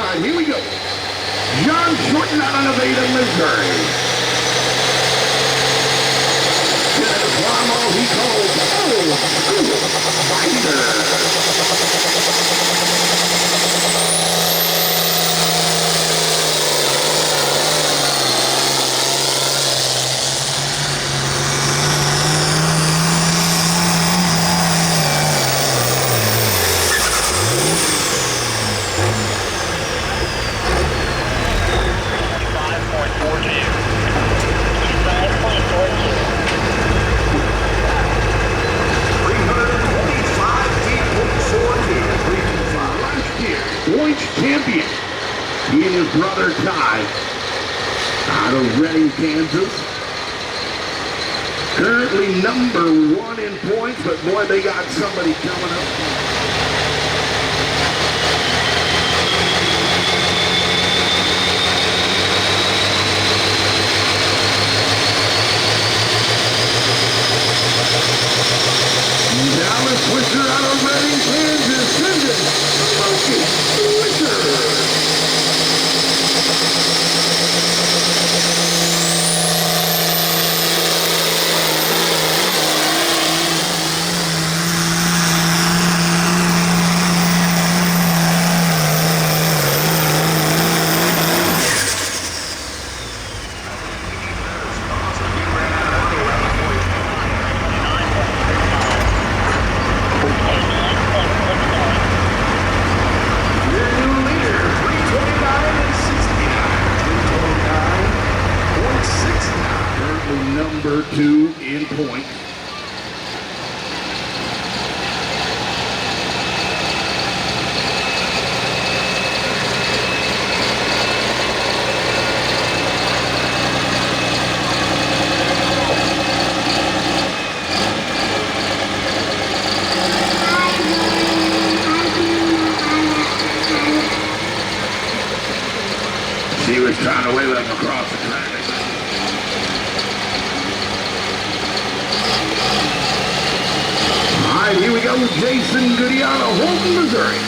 right, here we go. John Shorten out of Nevada, Missouri. Guamo, he calls Old School Fighter. Points champion. He and his brother Ty out of Redding, Kansas. Currently #1 in points, but boy, they got somebody coming up. Dallas Swisher out of Redding, Kansas. Sending Smokey Swisher. #2 in points. She was trying to wave him across the track. Here we go, Jason Goody out of Holton, Missouri.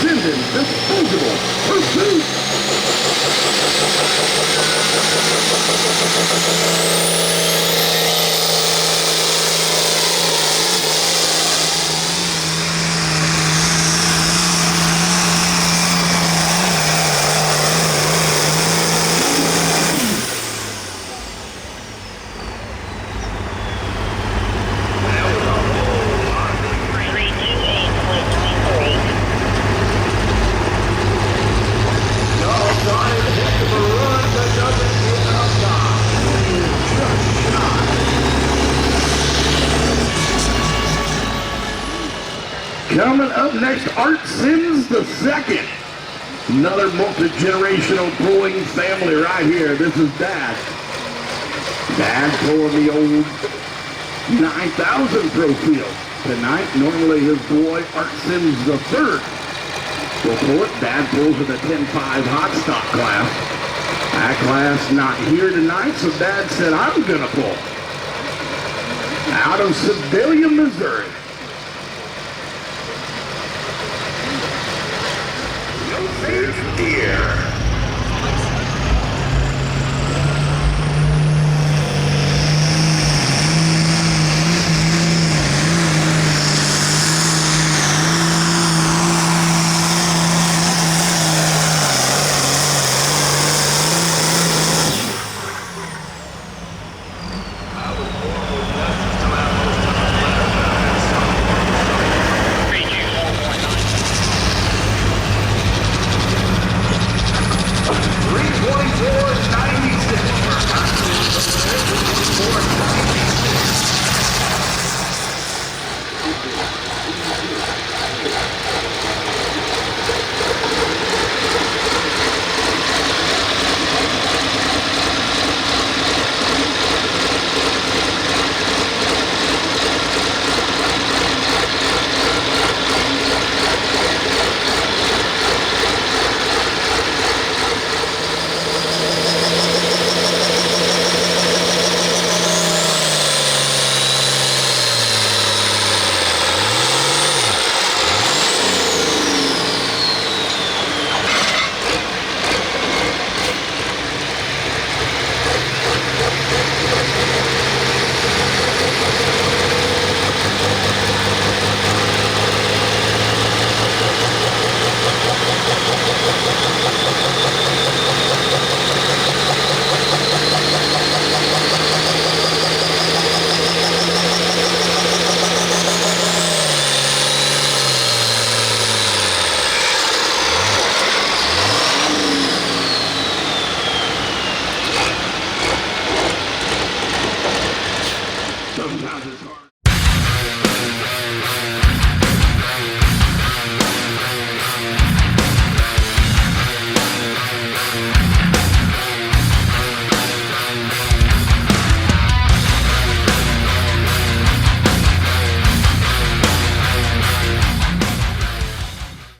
Sending Disposable Pursuit. Coming up next, Art Sims II. Another multi-generational pulling family right here. This is Dad. Dad pulling the old 9,000 Pro Field. Tonight, normally his boy, Art Sims III, will pull it. Dad pulls in the 10.5 hot stock class. That class not here tonight, so Dad said, I'm going to pull. Out of Sedalia, Missouri. Deer.